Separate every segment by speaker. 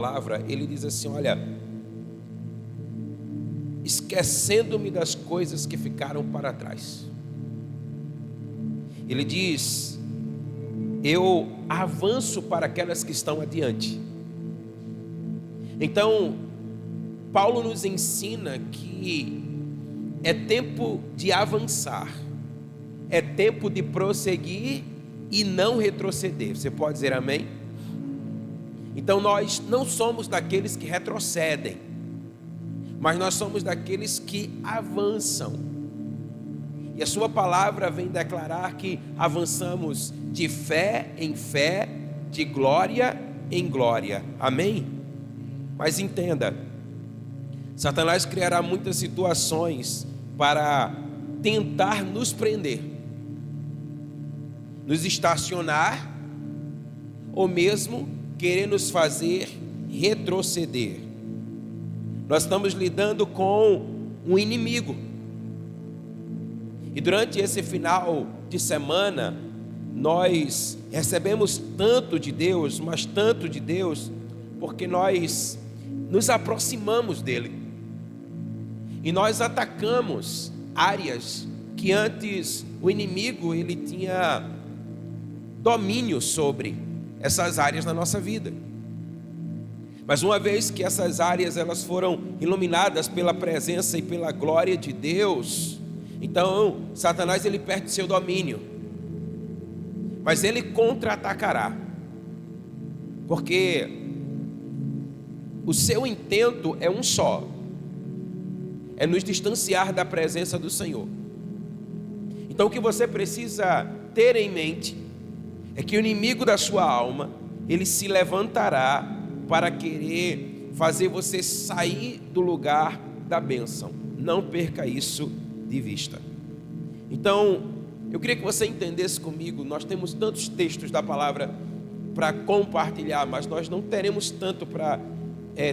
Speaker 1: palavra, ele diz assim: olha, esquecendo-me das coisas que ficaram para trás. Ele diz: eu avanço para aquelas que estão adiante. Então, Paulo nos ensina que é tempo de avançar, é tempo de prosseguir e não retroceder. Você pode dizer amém? Então nós não somos daqueles que retrocedem, mas nós somos daqueles que avançam. E a sua palavra vem declarar que avançamos de fé em fé, de glória em glória. Amém? Mas entenda, Satanás criará muitas situações para tentar nos prender, nos estacionar, ou mesmo querer nos fazer retroceder. Nós estamos lidando com um inimigo. E durante esse final de semana, nós recebemos tanto de Deus, mas tanto de Deus, porque nós nos aproximamos dele. E nós atacamos áreas que antes o inimigo ele tinha domínio sobre essas áreas na nossa vida. Mas uma vez que essas áreas elas foram iluminadas pela presença e pela glória de Deus, então Satanás ele perde seu domínio. Mas ele contra-atacará, porque o seu intento é um só: é nos distanciar da presença do Senhor. Então o que você precisa ter em mente é que o inimigo da sua alma, ele se levantará para querer fazer você sair do lugar da bênção. Não perca isso de vista. Então, eu queria que você entendesse comigo, nós temos tantos textos da palavra para compartilhar, mas nós não teremos tanto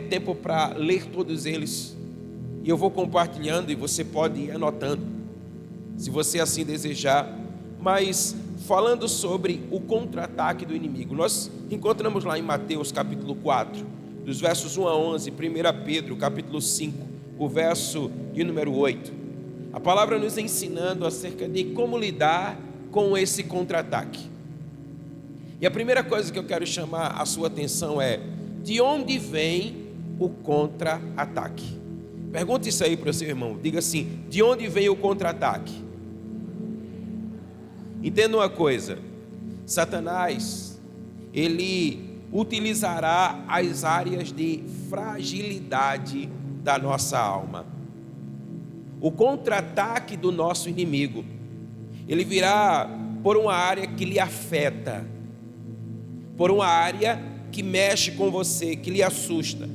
Speaker 1: tempo para ler todos eles. E eu vou compartilhando e você pode ir anotando, se você assim desejar. Mas falando sobre o contra-ataque do inimigo, nós encontramos lá em Mateus capítulo 4, dos versos 1 a 11, 1 Pedro capítulo 5, o verso de número 8. A palavra nos ensinando acerca de como lidar com esse contra-ataque. E a primeira coisa que eu quero chamar a sua atenção é: de onde vem o contra-ataque? Pergunte isso aí para o seu irmão, diga assim: de onde vem o contra-ataque? Entenda uma coisa: Satanás, ele utilizará as áreas de fragilidade da nossa alma. O contra-ataque do nosso inimigo, ele virá por uma área que lhe afeta, por uma área que mexe com você, que lhe assusta,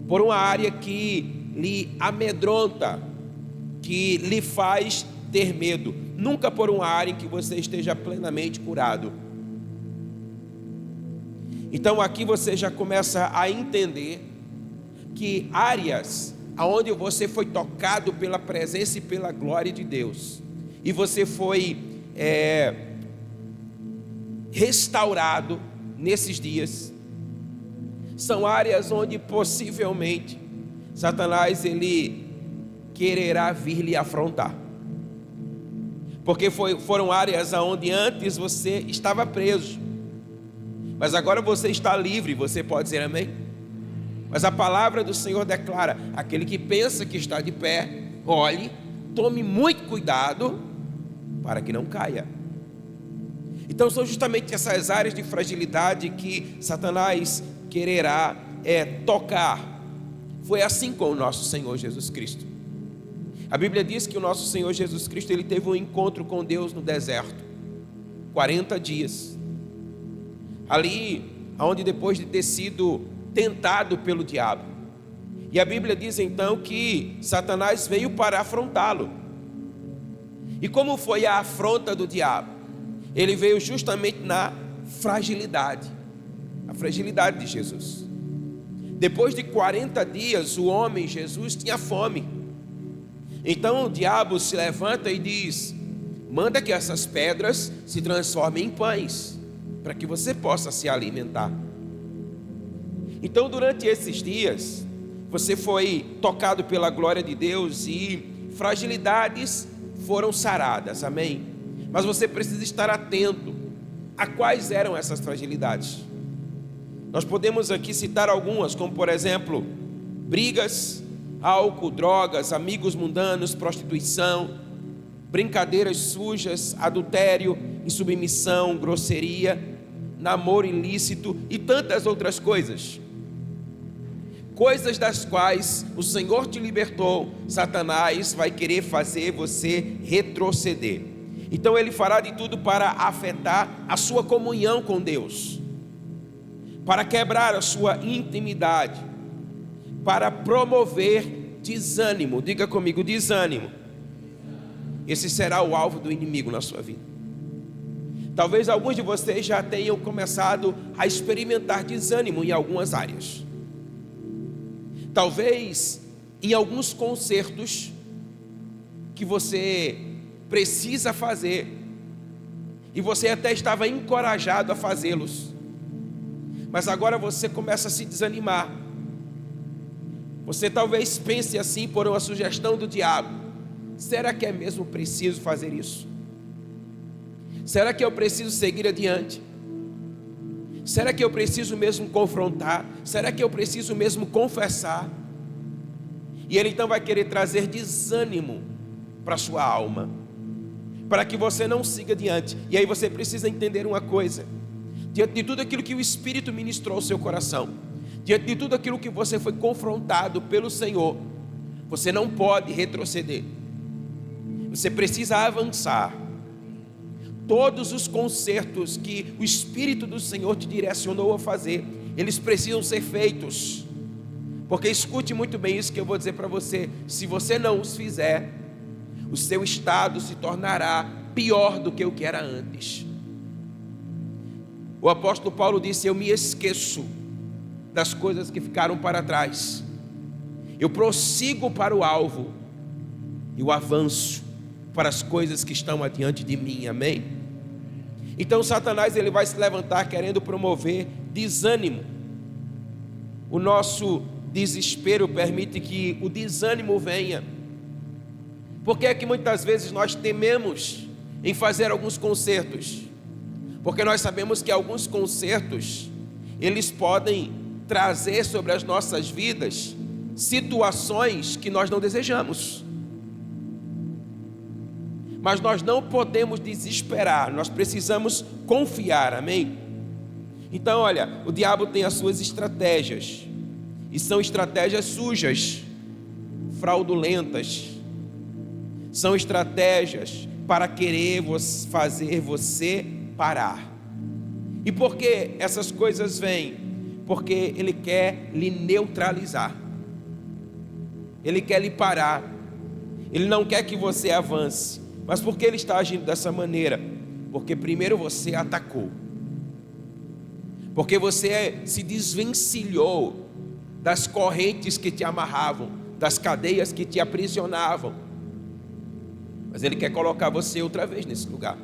Speaker 1: por uma área que lhe amedronta, que lhe faz ter medo. Nunca por uma área em que você esteja plenamente curado. Então aqui você já começa a entender que áreas aonde você foi tocado pela presença e pela glória de Deus, e você foi restaurado nesses dias, são áreas onde possivelmente Satanás ele quererá vir lhe afrontar. Porque foram áreas onde antes você estava preso, mas agora você está livre. Você pode dizer amém? Mas a palavra do Senhor declara: aquele que pensa que está de pé, olhe, tome muito cuidado para que não caia. Então são justamente essas áreas de fragilidade que Satanás quererá tocar. Foi assim com o nosso Senhor Jesus Cristo. A Bíblia diz que o nosso Senhor Jesus Cristo ele teve um encontro com Deus no deserto, 40 dias. Ali, onde depois de ter sido tentado pelo diabo. E a Bíblia diz então que Satanás veio para afrontá-lo. E como foi a afronta do diabo? Ele veio justamente na fragilidade, a fragilidade de Jesus. Depois de 40 dias, o homem Jesus tinha fome. Então o diabo se levanta e diz: manda que essas pedras se transformem em pães, para que você possa se alimentar. Então, durante esses dias, você foi tocado pela glória de Deus e fragilidades foram saradas, amém? Mas você precisa estar atento a quais eram essas fragilidades. Nós podemos aqui citar algumas, como por exemplo, brigas, álcool, drogas, amigos mundanos, prostituição, brincadeiras sujas, adultério, insubmissão, grosseria, namoro ilícito e tantas outras coisas. Coisas das quais o Senhor te libertou, Satanás vai querer fazer você retroceder. Então ele fará de tudo para afetar a sua comunhão com Deus, para quebrar a sua intimidade, para promover desânimo. Diga comigo, desânimo. Esse será o alvo do inimigo na sua vida. Talvez alguns de vocês já tenham começado a experimentar desânimo em algumas áreas. Talvez em alguns concertos que você precisa fazer, e você até estava encorajado a fazê-los, mas agora você começa a se desanimar. Você talvez pense assim por uma sugestão do diabo: será que é mesmo preciso fazer isso? Será que eu preciso seguir adiante? Será que eu preciso mesmo confrontar? Será que eu preciso mesmo confessar? E ele então vai querer trazer desânimo para a sua alma, para que você não siga adiante. E aí você precisa entender uma coisa: diante de tudo aquilo que o Espírito ministrou ao seu coração, diante de tudo aquilo que você foi confrontado pelo Senhor, você não pode retroceder. Você precisa avançar. Todos os concertos que o Espírito do Senhor te direcionou a fazer, eles precisam ser feitos. Porque escute muito bem isso que eu vou dizer para você: se você não os fizer, o seu estado se tornará pior do que o que era antes. O apóstolo Paulo disse: eu me esqueço das coisas que ficaram para trás, eu prossigo para o alvo, eu avanço para as coisas que estão adiante de mim, amém? Então Satanás ele vai se levantar querendo promover desânimo. O nosso desespero permite que o desânimo venha. Por que é que muitas vezes nós tememos em fazer alguns concertos? Porque nós sabemos que alguns concertos, eles podem trazer sobre as nossas vidas situações que nós não desejamos. Mas nós não podemos desesperar, nós precisamos confiar, amém? Então olha, o diabo tem as suas estratégias, e são estratégias sujas, fraudulentas, são estratégias para querer fazer você parar. E por que essas coisas vêm? Porque ele quer lhe neutralizar, ele quer lhe parar, ele não quer que você avance. Mas por que ele está agindo dessa maneira? Porque primeiro você atacou, porque você se desvencilhou das correntes que te amarravam, das cadeias que te aprisionavam. Mas ele quer colocar você outra vez nesse lugar.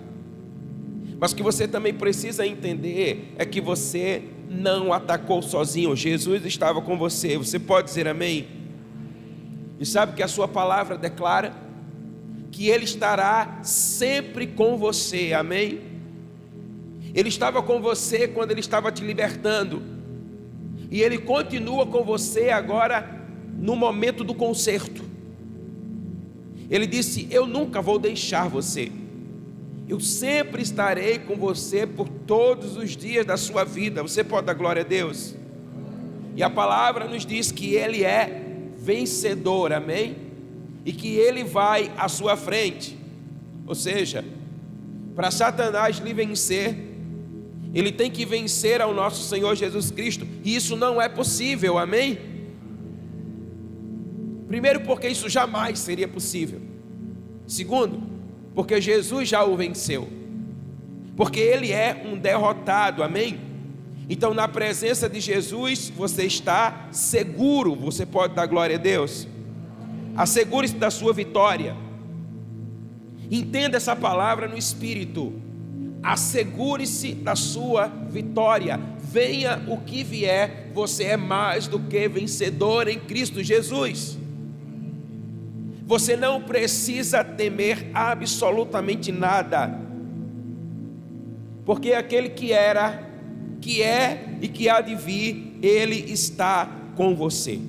Speaker 1: Mas o que você também precisa entender é que você não atacou sozinho. Jesus estava com você. Você pode dizer amém? E sabe que a sua palavra declara que ele estará sempre com você, amém? Ele estava com você quando ele estava te libertando, e ele continua com você agora no momento do concerto. Ele disse: eu nunca vou deixar você, eu sempre estarei com você por todos os dias da sua vida. Você pode dar glória a Deus? E a palavra nos diz que ele é vencedor, amém? E que ele vai à sua frente. Ou seja, para Satanás lhe vencer, ele tem que vencer ao nosso Senhor Jesus Cristo, e isso não é possível, amém? Primeiro, porque isso jamais seria possível. Segundo, porque Jesus já o venceu, porque ele é um derrotado, amém? Então na presença de Jesus você está seguro. Você pode dar glória a Deus? Assegure-se da sua vitória. Entenda essa palavra no Espírito: assegure-se da sua vitória. Venha o que vier, você é mais do que vencedor em Cristo Jesus. Você não precisa temer absolutamente nada, porque aquele que era, que é e que há de vir, Ele está com você.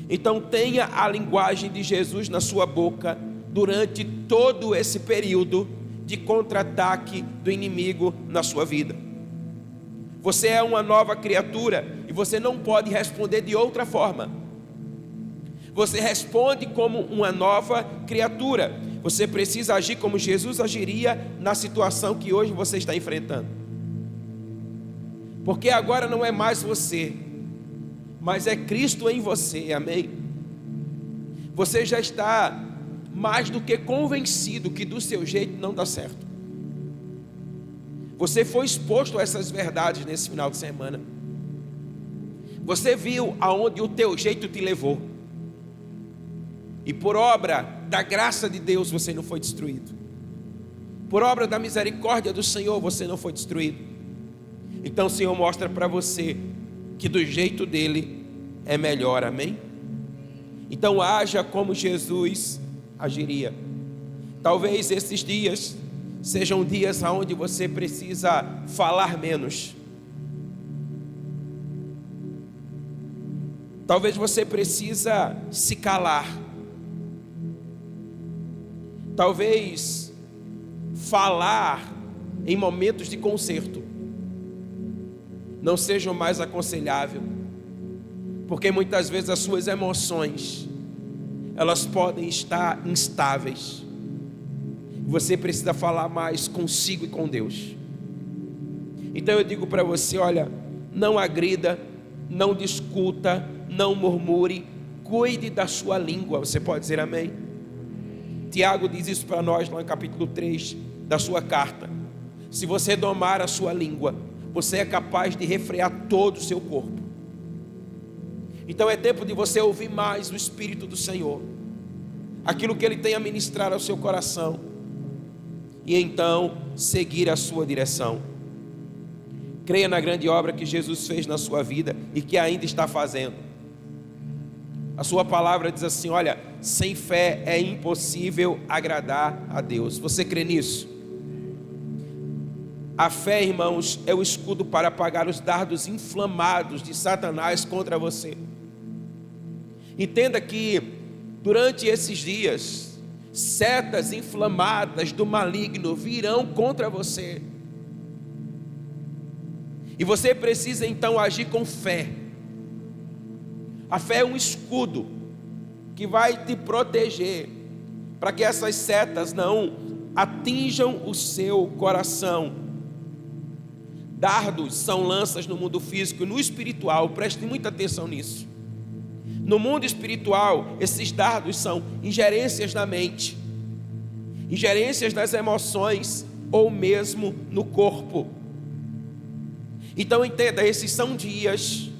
Speaker 1: Então tenha a linguagem de Jesus na sua boca durante todo esse período de contra-ataque do inimigo na sua vida. Você é uma nova criatura e você não pode responder de outra forma. Você responde como uma nova criatura. Você precisa agir como Jesus agiria na situação que hoje você está enfrentando. Porque agora não é mais você, mas é Cristo em você, amém? Você já está mais do que convencido que do seu jeito não dá certo. Você foi exposto a essas verdades nesse final de semana. Você viu aonde o teu jeito te levou. E por obra da graça de Deus você não foi destruído. Por obra da misericórdia do Senhor você não foi destruído. Então o Senhor mostra para você que do jeito dele é melhor, amém? Então haja como Jesus agiria. Talvez esses dias sejam dias onde você precisa falar menos. Talvez você precisa se calar. Talvez falar em momentos de conserto não seja mais aconselhável, porque muitas vezes as suas emoções elas podem estar instáveis. Você precisa falar mais consigo e com Deus. Então eu digo para você, olha, não agrida, não discuta, não murmure, cuide da sua língua. Você pode dizer amém? Tiago diz isso para nós lá no capítulo 3 da sua carta. Se você domar a sua língua, você é capaz de refrear todo o seu corpo. Então é tempo de você ouvir mais o Espírito do Senhor, aquilo que Ele tem a ministrar ao seu coração, e então seguir a sua direção. Creia na grande obra que Jesus fez na sua vida e que ainda está fazendo. A sua palavra diz assim, olha, sem fé é impossível agradar a Deus. Você crê nisso? A fé, irmãos, é o escudo para apagar os dardos inflamados de Satanás contra você. Entenda que durante esses dias, setas inflamadas do maligno virão contra você. E você precisa então agir com fé. A fé é um escudo que vai te proteger para que essas setas não atinjam o seu coração. Dardos são lanças no mundo físico e no espiritual, preste muita atenção nisso. No mundo espiritual, esses dardos são ingerências na mente, ingerências nas emoções ou mesmo no corpo. Então entenda, esses são dias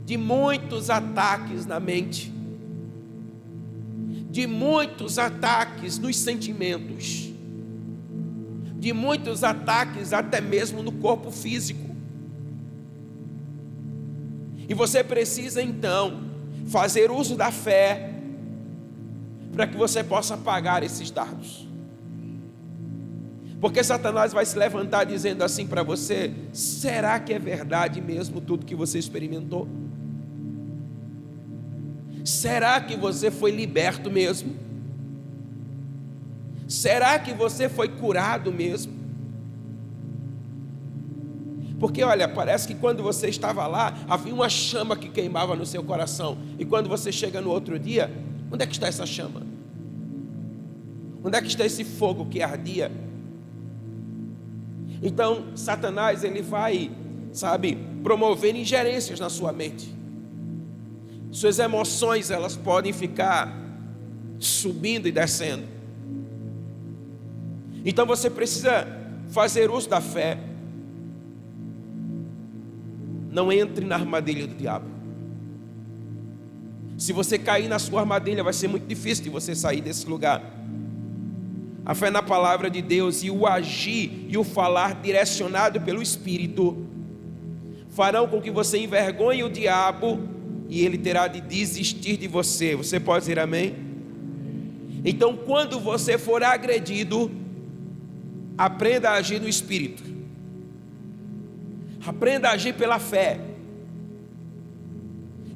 Speaker 1: de muitos ataques na mente, de muitos ataques nos sentimentos, de muitos ataques até mesmo no corpo físico. E você precisa então fazer uso da fé para que você possa apagar esses dardos. Porque Satanás vai se levantar dizendo assim para você: será que é verdade mesmo tudo que você experimentou? Será que você foi liberto mesmo? Será que você foi curado mesmo? Porque olha, parece que quando você estava lá, havia uma chama que queimava no seu coração. E quando você chega no outro dia, onde é que está essa chama? Onde é que está esse fogo que ardia? Então, Satanás, ele vai, promover ingerências na sua mente. Suas emoções, elas podem ficar subindo e descendo. Então você precisa fazer uso da fé. Não entre na armadilha do diabo. Se você cair na sua armadilha, vai ser muito difícil de você sair desse lugar. a fé na palavra de Deus e o agir e o falar direcionado pelo Espírito farão com que você envergonhe o diabo e ele terá de desistir de você. Você pode dizer amém? Então, quando você for agredido, aprenda a agir no Espírito. Aprenda a agir pela fé.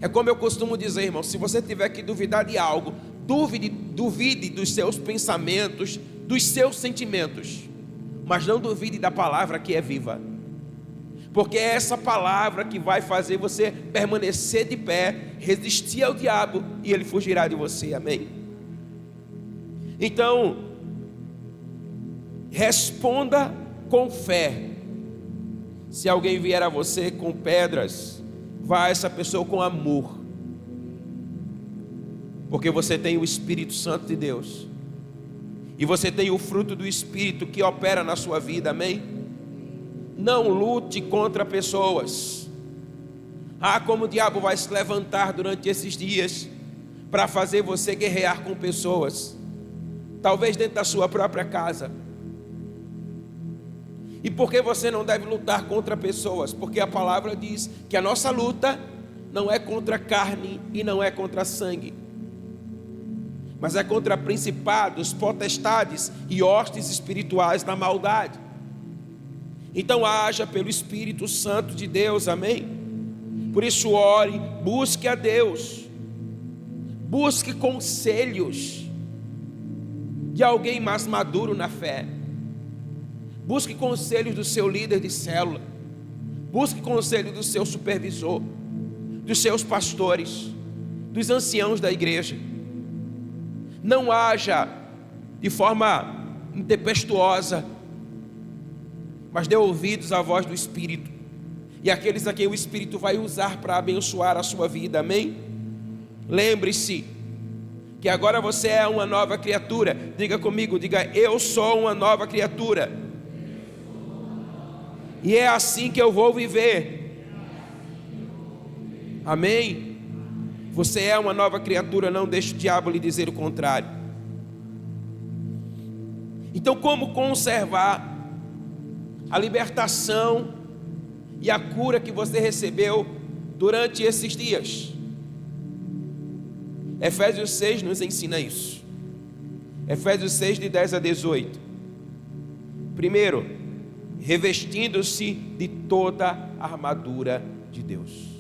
Speaker 1: É como eu costumo dizer, irmão, se você tiver que duvidar de algo, duvide dos seus pensamentos, dos seus sentimentos, mas não duvide da palavra que é viva, porque é essa palavra que vai fazer você permanecer de pé, resistir ao diabo e ele fugirá de você, amém? Então, responda com fé. Se alguém vier a você com pedras, vá a essa pessoa com amor, porque você tem o Espírito Santo de Deus, e você tem o fruto do Espírito que opera na sua vida, amém? Não lute contra pessoas. Como o diabo vai se levantar durante esses dias para fazer você guerrear com pessoas, talvez dentro da sua própria casa. E por que você não deve lutar contra pessoas? Porque a palavra diz que a nossa luta não é contra carne e não é contra sangue, mas é contra principados, potestades e hostes espirituais da maldade. Então haja pelo Espírito Santo de Deus, amém? Por isso ore, busque a Deus, busque conselhos de alguém mais maduro na fé, busque conselhos do seu líder de célula, busque conselho do seu supervisor, dos seus pastores, dos anciãos da igreja. Não haja de forma intempestuosa, mas dê ouvidos à voz do Espírito, e aqueles a quem o Espírito vai usar para abençoar a sua vida, amém? Lembre-se que agora você é uma nova criatura. Diga comigo, diga: eu sou uma nova criatura, e é assim que eu vou viver, amém? Você é uma nova criatura, não deixe o diabo lhe dizer o contrário. Então, como conservar a libertação e a cura que você recebeu durante esses dias? Efésios 6 nos ensina isso. Efésios 6, de 10 a 18. Primeiro, revestindo-se de toda a armadura de Deus.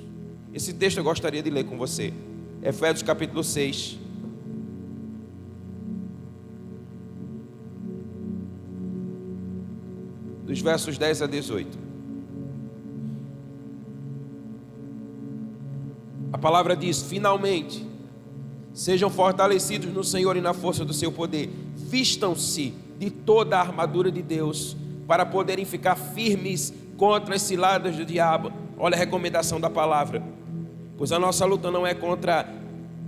Speaker 1: Esse texto eu gostaria de ler com você. Efésios capítulo 6. Dos versos 10 a 18. A palavra diz: finalmente, sejam fortalecidos no Senhor e na força do seu poder. Vistam-se de toda a armadura de Deus, para poderem ficar firmes contra as ciladas do diabo. Olha a recomendação da palavra. Pois a nossa luta não é contra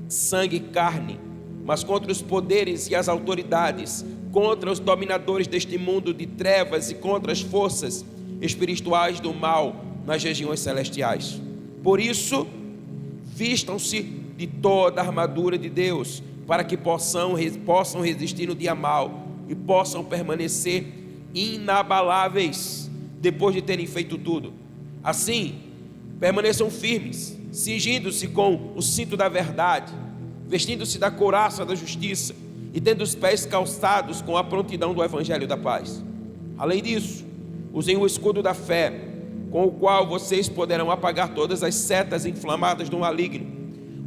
Speaker 1: sangue e carne, mas contra os poderes e as autoridades, contra os dominadores deste mundo de trevas e contra as forças espirituais do mal nas regiões celestiais. Por isso, vistam-se de toda a armadura de Deus, para que possam resistir no dia mau e possam permanecer inabaláveis depois de terem feito tudo. Assim, permaneçam firmes, cingindo-se com o cinto da verdade, vestindo-se da couraça da justiça e tendo os pés calçados com a prontidão do evangelho da paz. Além disso, usem o escudo da fé, com o qual vocês poderão apagar todas as setas inflamadas do maligno.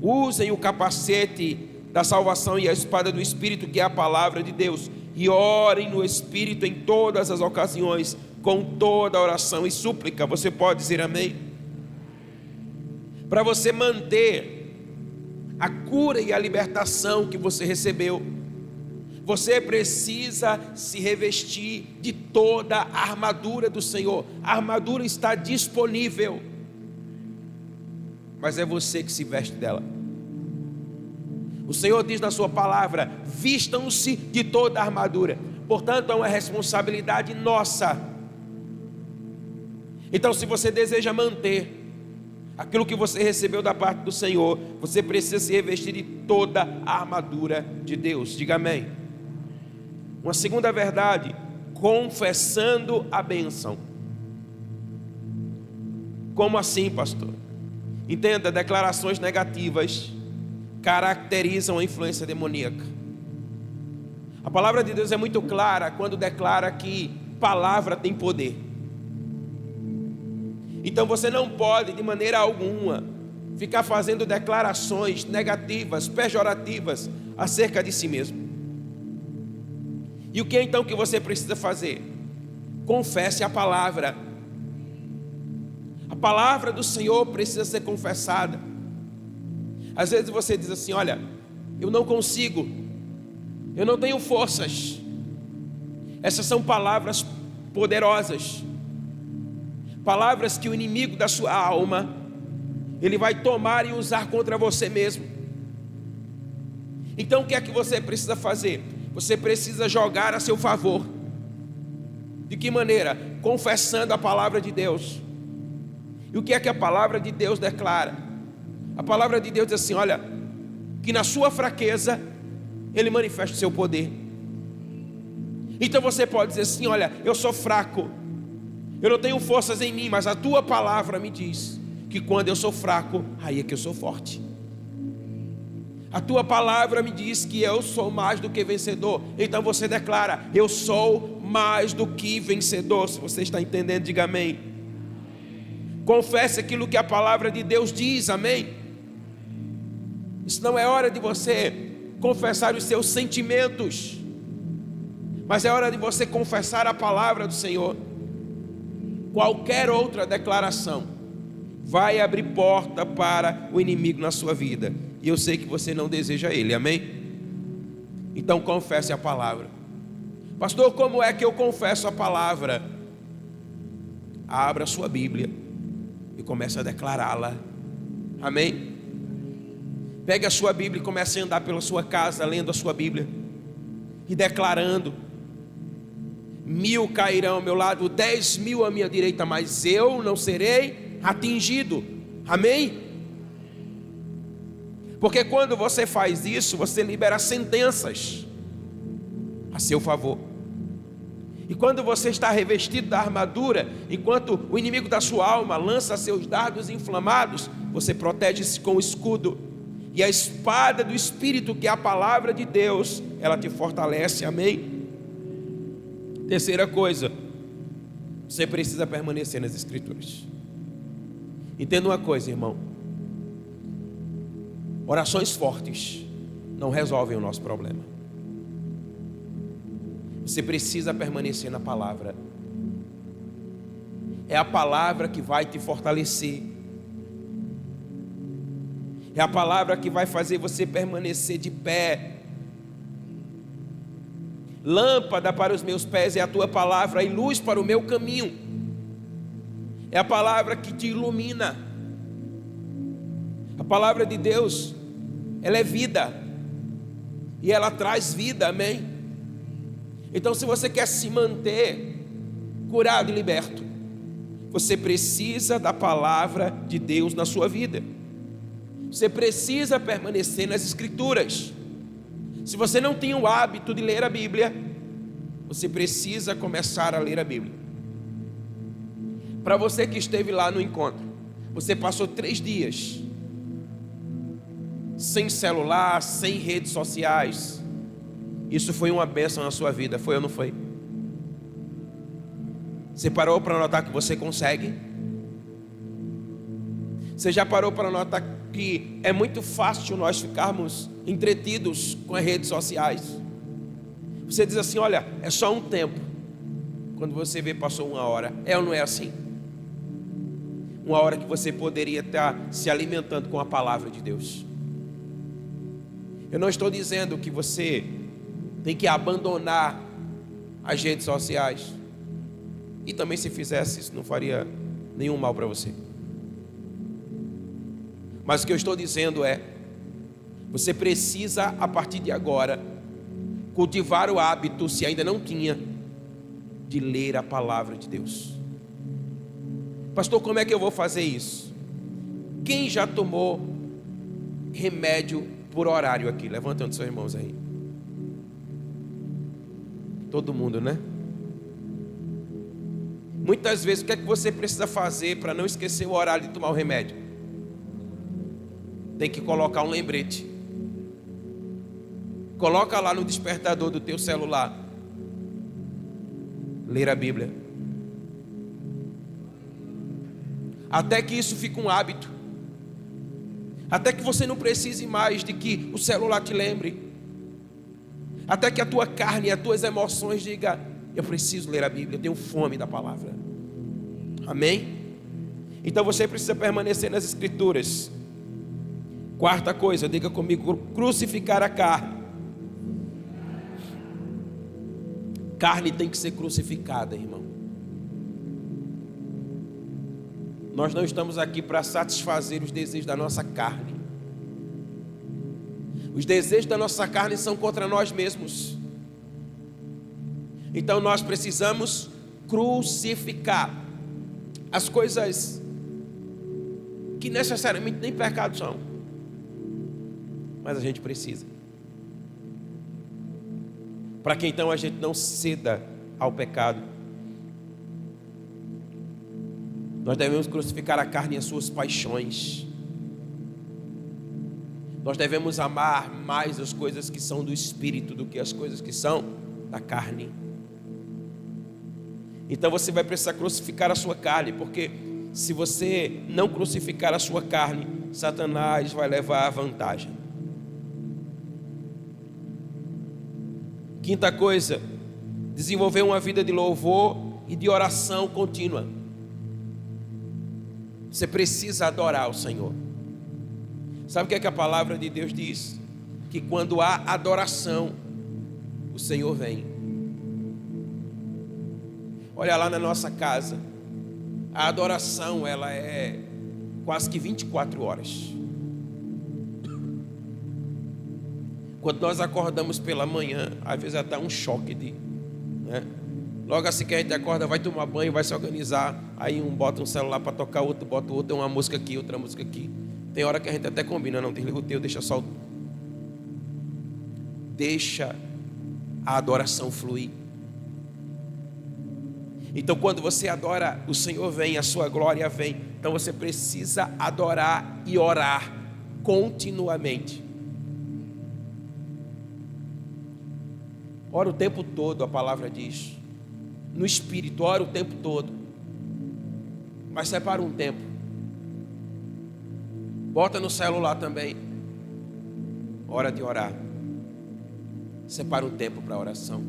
Speaker 1: Usem o capacete da salvação e a espada do Espírito, que é a palavra de Deus, e orem no Espírito em todas as ocasiões, com toda oração e súplica. Você pode dizer amém? Para você manter a cura e a libertação que você recebeu, você precisa se revestir de toda a armadura do Senhor. A armadura está disponível, mas é você que se veste dela. O Senhor diz na sua palavra: vistam-se de toda a armadura. Portanto, é uma responsabilidade nossa. Então, se você deseja manter aquilo que você recebeu da parte do Senhor, você precisa se revestir de toda a armadura de Deus. Diga amém. Uma segunda verdade, confessando a bênção. Como assim, pastor? Entenda, declarações negativas caracterizam a influência demoníaca. A palavra de Deus é muito clara quando declara que palavra tem poder. Então você não pode, de maneira alguma, ficar fazendo declarações negativas, pejorativas acerca de si mesmo. E o que então que você precisa fazer? Confesse a palavra. A palavra do Senhor precisa ser confessada. Às vezes você diz assim: olha, eu não consigo, eu não tenho forças. Essas são palavras poderosas, palavras que o inimigo da sua alma, ele vai tomar e usar contra você mesmo. Então o que é que você precisa fazer? Você precisa jogar a seu favor. De que maneira? Confessando a palavra de Deus. E o que é que a palavra de Deus declara? A palavra de Deus diz assim: olha, que na sua fraqueza Ele manifesta o seu poder. Então você pode dizer assim: olha, eu sou fraco, eu não tenho forças em mim, mas a tua palavra me diz que quando eu sou fraco, aí é que eu sou forte. A tua palavra me diz que eu sou mais do que vencedor. Então você declara: eu sou mais do que vencedor. Se você está entendendo, diga amém. Confesse aquilo que a palavra de Deus diz, amém. Isso não é hora de você confessar os seus sentimentos, mas é hora de você confessar a palavra do Senhor. Qualquer outra declaração vai abrir porta para o inimigo na sua vida, e eu sei que você não deseja ele, amém? Então confesse a palavra. Pastor, como é que eu confesso a palavra? Abra a sua Bíblia e comece a declará-la, amém? Pegue a sua Bíblia e comece a andar pela sua casa, lendo a sua Bíblia e declarando: 1000 cairão ao meu lado, 10.000 à minha direita, mas eu não serei atingido, amém? Porque quando você faz isso, você libera sentenças a seu favor. E quando você está revestido da armadura, enquanto o inimigo da sua alma lança seus dardos inflamados, você protege-se com o escudo. E a espada do Espírito, que é a palavra de Deus, ela te fortalece, amém? Terceira coisa, você precisa permanecer nas Escrituras. Entenda uma coisa, irmão: orações fortes não resolvem o nosso problema. Você precisa permanecer na palavra. É a palavra que vai te fortalecer. É a palavra que vai fazer você permanecer de pé. Lâmpada para os meus pés é a tua palavra e luz para o meu caminho. É a palavra que te ilumina. A palavra de Deus, ela é vida e ela traz vida, amém? Então, se você quer se manter curado e liberto, você precisa da palavra de Deus na sua vida. Você precisa permanecer nas Escrituras. Se você não tem o hábito de ler a Bíblia, você precisa começar a ler a Bíblia. Para você que esteve lá no encontro, você passou 3 dias sem celular, sem redes sociais. Isso foi uma bênção na sua vida, foi ou não foi? Você parou para notar que você consegue? Você já parou para notar que é muito fácil nós ficarmos entretidos com as redes sociais? Você diz assim: olha, é só um tempo. Quando você vê, passou 1 hora. É ou não é assim? 1 hora que você poderia estar se alimentando com a palavra de Deus. Eu não estou dizendo que você tem que abandonar as redes sociais. E também, se fizesse isso, não faria nenhum mal para você. Mas o que eu estou dizendo é: você precisa, a partir de agora, cultivar o hábito, se ainda não tinha, de ler a palavra de Deus. Pastor, como é que eu vou fazer isso? Quem já tomou remédio por horário aqui? Levanta um dos seus irmãos aí. Todo mundo, né? Muitas vezes, o que é que você precisa fazer para não esquecer o horário de tomar o remédio? Tem que colocar um lembrete. Coloca lá no despertador do teu celular. Ler a Bíblia. Até que isso fique um hábito. Até que você não precise mais de que o celular te lembre. Até que a tua carne e as tuas emoções digam: eu preciso ler a Bíblia, eu tenho fome da palavra. Amém? Então você precisa permanecer nas Escrituras. Quarta coisa, diga comigo: crucificar a carne. Carne tem que ser crucificada, irmão. Nós não estamos aqui para satisfazer os desejos da nossa carne. Os desejos da nossa carne são contra nós mesmos. Então nós precisamos crucificar as coisas que necessariamente nem pecado são, mas a gente precisa, para que então a gente não ceda ao pecado. Nós devemos crucificar a carne e as suas paixões. Nós devemos amar mais as coisas que são do Espírito do que as coisas que são da carne. Então você vai precisar crucificar a sua carne, porque se você não crucificar a sua carne, Satanás vai levar a vantagem. Quinta coisa, desenvolver uma vida de louvor e de oração contínua. Você precisa adorar o Senhor. Sabe o que é que a palavra de Deus diz? Que quando há adoração, o Senhor vem. Olha lá na nossa casa, a adoração ela é quase que 24 horas. Quando nós acordamos pela manhã, às vezes até um choque né? Logo assim que a gente acorda, vai tomar banho, vai se organizar. Aí um bota um celular para tocar, outro bota o outro, tem uma música aqui, outra música aqui. Tem hora que a gente até combina, não, desliga o teu, deixa só deixa a adoração fluir. Então quando você adora, o Senhor vem, a sua glória vem. Então você precisa adorar e orar continuamente. Ora o tempo todo, a palavra diz. No Espírito, ora o tempo todo. Mas separa um tempo. Bota no celular também. Hora de orar. Separa um tempo para oração.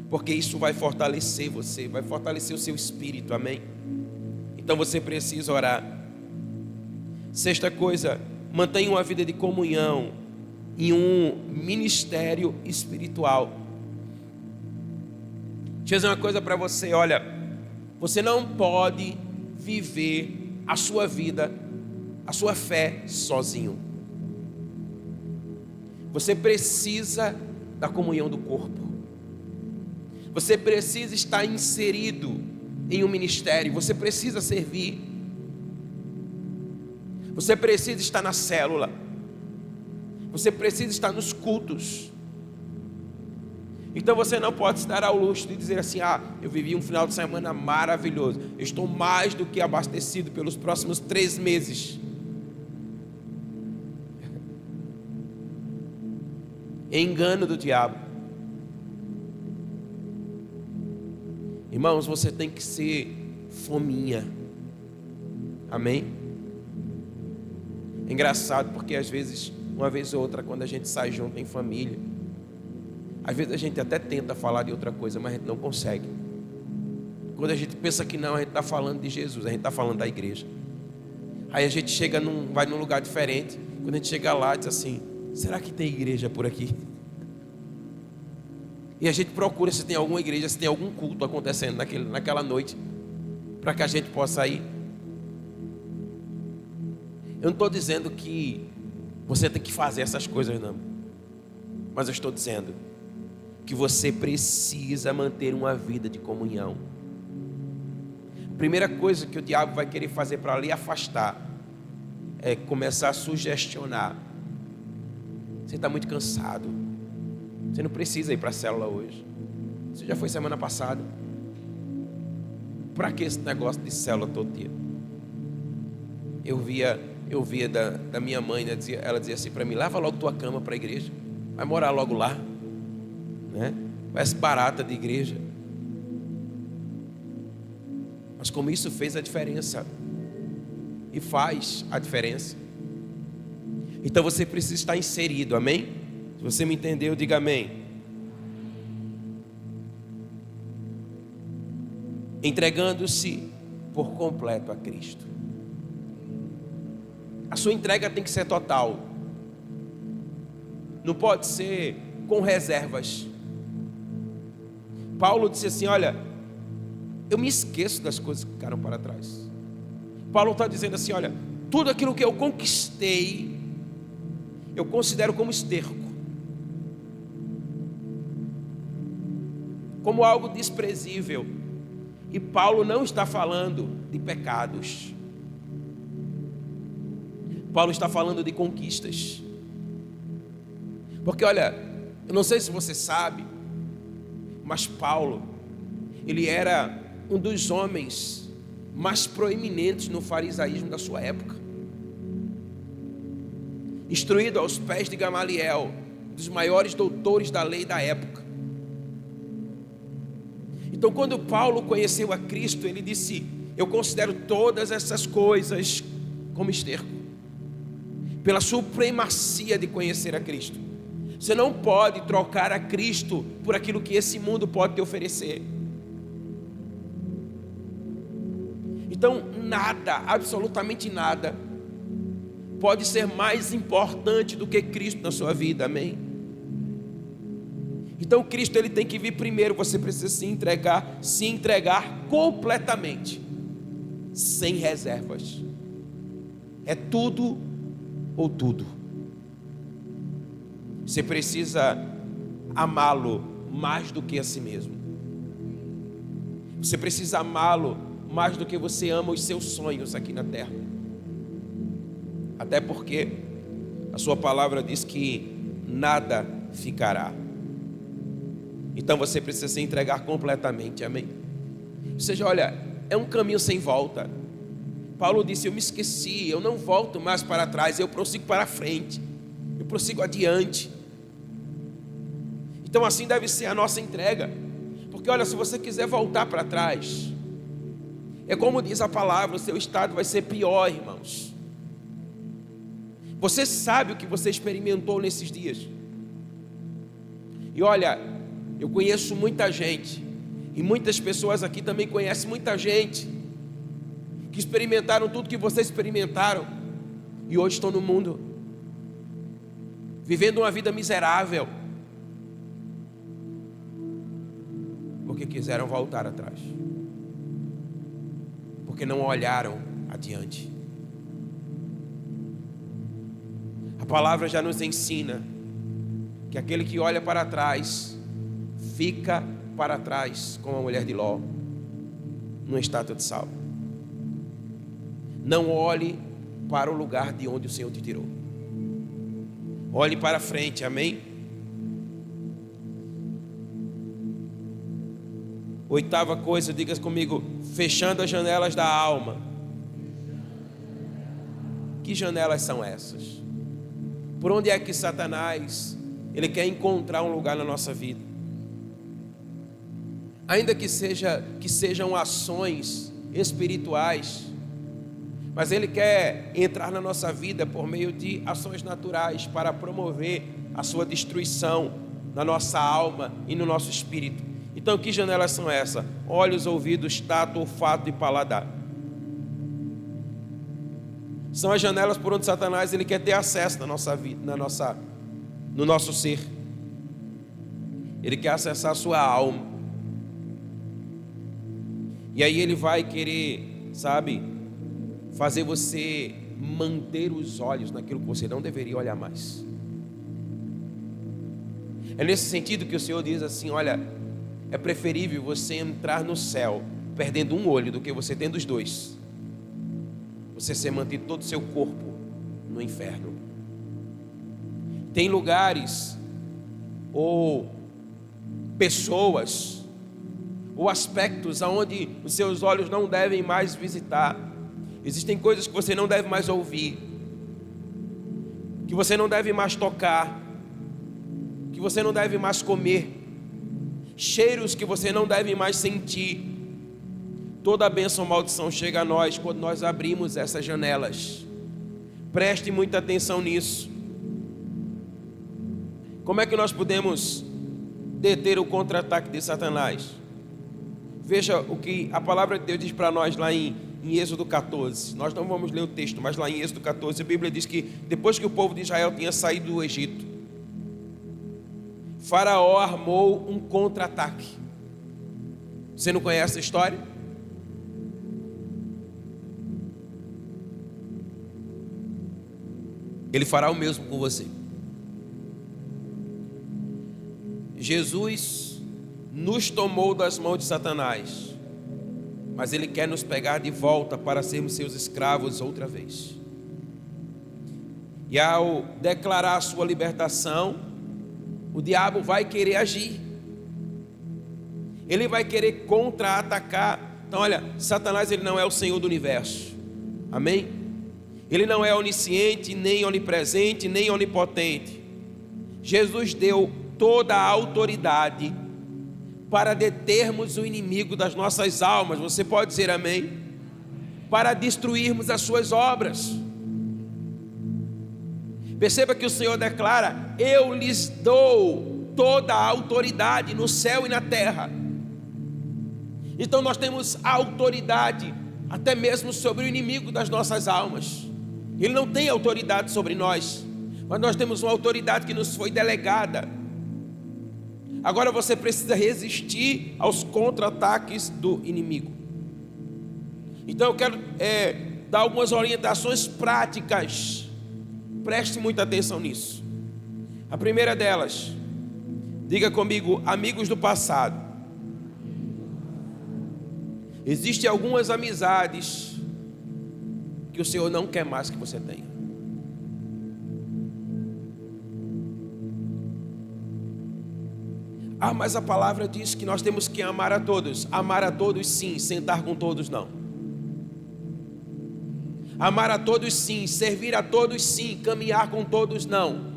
Speaker 1: Porque isso vai fortalecer você, vai fortalecer o seu espírito, amém? Então você precisa orar. Sexta coisa, mantenha uma vida de comunhão em um ministério espiritual. Deixa eu dizer uma coisa para você, olha, você não pode viver a sua vida, a sua fé sozinho. Você precisa da comunhão do corpo. Você precisa estar inserido em um ministério, você precisa servir. Você precisa estar na célula. Você precisa estar nos cultos. Então você não pode se dar ao luxo de dizer assim: eu vivi um final de semana maravilhoso, eu estou mais do que abastecido pelos próximos 3 meses. Engano do diabo. Irmãos, você tem que ser fominha. Amém? É engraçado porque às vezes, uma vez ou outra, quando a gente sai junto em família, às vezes a gente até tenta falar de outra coisa, mas a gente não consegue. Quando a gente pensa que não, a gente está falando de Jesus, a gente está falando da igreja. Aí a gente vai num lugar diferente. Quando a gente chega lá, diz assim: será que tem igreja por aqui? E a gente procura se tem alguma igreja, se tem algum culto acontecendo naquela noite, para que a gente possa ir. Eu não estou dizendo que você tem que fazer essas coisas, não. Mas eu estou dizendo que você precisa manter uma vida de comunhão. A primeira coisa que o diabo vai querer fazer para lhe afastar é começar a sugestionar. Você está muito cansado. Você não precisa ir para a célula hoje. Você já foi semana passada. Para que esse negócio de célula todo dia? Eu via da minha mãe, né, ela dizia assim para mim: lava logo tua cama para a igreja, vai morar logo lá, né? Parece barata de igreja. Mas como isso fez a diferença, e faz a diferença, então você precisa estar inserido, amém? Se você me entendeu, diga amém. Entregando-se por completo a Cristo. A sua entrega tem que ser total. Não pode ser com reservas. Paulo disse assim: olha, eu me esqueço das coisas que ficaram para trás. Paulo está dizendo assim: olha, tudo aquilo que eu conquistei, eu considero como esterco, como algo desprezível. E Paulo não está falando de pecados. Paulo está falando de conquistas. Porque olha, eu não sei se você sabe, mas Paulo, ele era um dos homens mais proeminentes no farisaísmo da sua época, instruído aos pés de Gamaliel, dos maiores doutores da lei da época. Então, quando Paulo conheceu a Cristo, ele disse: eu considero todas essas coisas como esterco, pela supremacia de conhecer a Cristo. Você não pode trocar a Cristo por aquilo que esse mundo pode te oferecer. Então, nada, absolutamente nada, pode ser mais importante do que Cristo na sua vida, amém? Então Cristo, ele tem que vir primeiro. Você precisa se entregar completamente, sem reservas. É tudo ou tudo. Você precisa amá-lo mais do que a si mesmo. Você precisa amá-lo mais do que você ama os seus sonhos aqui na terra. Até porque a sua palavra diz que nada ficará. Então você precisa se entregar completamente, amém? Ou seja, olha, é um caminho sem volta. Paulo disse: eu me esqueci, eu não volto mais para trás, eu prossigo para frente, eu prossigo adiante. Então assim deve ser a nossa entrega. Porque olha, se você quiser voltar para trás, é como diz a palavra, o seu estado vai ser pior, irmãos. Você sabe o que você experimentou nesses dias. E olha, eu conheço muita gente, e muitas pessoas aqui também conhecem muita gente, que experimentaram tudo que vocês experimentaram, e hoje estão no mundo, vivendo uma vida miserável, porque quiseram voltar atrás, porque não olharam adiante. A palavra já nos ensina que aquele que olha para trás fica para trás, como a mulher de Ló numa estátua de sal. Não olhe para o lugar de onde o Senhor te tirou. Olhe para frente, amém? Oitava coisa, diga comigo: fechando as janelas da alma. Que janelas são essas? Por onde é que Satanás, ele quer encontrar um lugar na nossa vida? Ainda que sejam ações espirituais, mas ele quer entrar na nossa vida por meio de ações naturais para promover a sua destruição na nossa alma e no nosso espírito. Então, que janelas são essas? Olhos, ouvidos, tato, olfato e paladar. São as janelas por onde Satanás, ele quer ter acesso na nossa vida, no nosso ser. Ele quer acessar a sua alma. E aí ele vai querer, sabe, fazer você manter os olhos naquilo que você não deveria olhar mais. É nesse sentido que o Senhor diz assim: olha, é preferível você entrar no céu perdendo um olho do que você tendo os dois. Você ser mantido todo o seu corpo no inferno. Tem lugares ou pessoas, ou aspectos aonde os seus olhos não devem mais visitar. Existem coisas que você não deve mais ouvir, que você não deve mais tocar, que você não deve mais comer, cheiros que você não deve mais sentir. Toda a bênção ou maldição chega a nós quando nós abrimos essas janelas. Preste muita atenção nisso. Como é que nós podemos deter o contra-ataque de Satanás? Veja o que a palavra de Deus diz para nós lá em Êxodo 14. Nós não vamos ler o texto, mas lá em Êxodo 14 a Bíblia diz que depois que o povo de Israel tinha saído do Egito, Faraó armou um contra-ataque. Você não conhece a história? Ele fará o mesmo com você. Jesus nos tomou das mãos de Satanás, mas Ele quer nos pegar de volta para sermos seus escravos outra vez. E ao declarar a sua libertação, o diabo vai querer agir. Ele vai querer contra-atacar. Então olha, Satanás ele não é o Senhor do universo. Amém? Ele não é onisciente, nem onipresente, nem onipotente. Jesus deu toda a autoridade para determos o inimigo das nossas almas. Você pode dizer amém? Para destruirmos as suas obras. Perceba que o Senhor declara: eu lhes dou toda a autoridade no céu e na terra. Então nós temos autoridade até mesmo sobre o inimigo das nossas almas. Ele não tem autoridade sobre nós, mas nós temos uma autoridade que nos foi delegada. Agora você precisa resistir aos contra-ataques do inimigo. Então eu quero dar algumas orientações práticas. Preste muita atenção nisso. A primeira delas, diga comigo: amigos do passado. Existem algumas amizades que o Senhor não quer mais que você tenha. Ah, mas a palavra diz que nós temos que amar a todos. Amar a todos sim, sentar com todos não. Amar a todos sim, servir a todos sim, caminhar com todos não.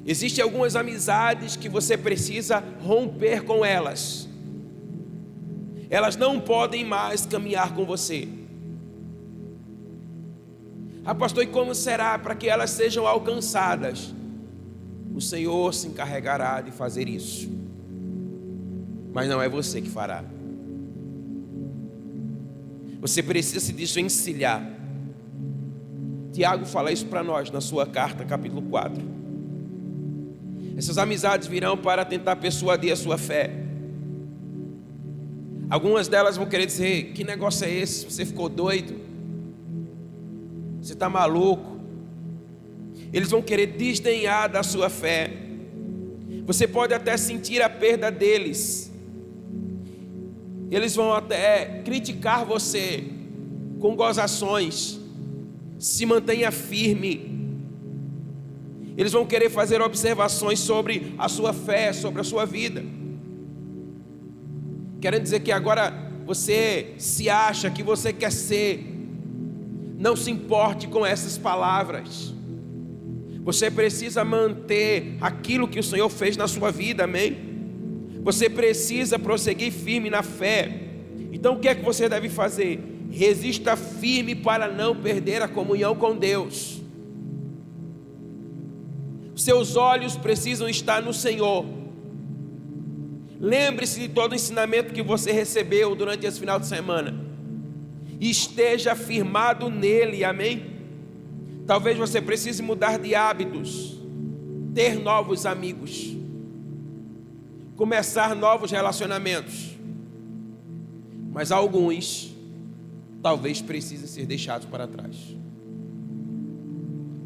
Speaker 1: Existem algumas amizades que você precisa romper com elas. Elas não podem mais caminhar com você. Ah, pastor, e como será para que elas sejam alcançadas? O Senhor se encarregará de fazer isso, mas não é você que fará. Você precisa se desvencilhar. Tiago fala isso para nós na sua carta, capítulo 4. Essas amizades virão para tentar persuadir a sua fé. Algumas delas vão querer dizer: que negócio é esse? Você ficou doido? Você está maluco? Eles vão querer desdenhar da sua fé. Você pode até sentir a perda deles. Eles vão até criticar você com gozações. Se mantenha firme. Eles vão querer fazer observações sobre a sua fé, sobre a sua vida. Querendo dizer que agora você se acha, que você quer ser. Não se importe com essas palavras. Você precisa manter aquilo que o Senhor fez na sua vida, amém? Você precisa prosseguir firme na fé. Então o que é que você deve fazer? Resista firme para não perder a comunhão com Deus. Seus olhos precisam estar no Senhor. Lembre-se de todo o ensinamento que você recebeu durante esse final de semana. Esteja firmado nele, amém? Talvez você precise mudar de hábitos, ter novos amigos, começar novos relacionamentos. Mas alguns talvez precisem ser deixados para trás,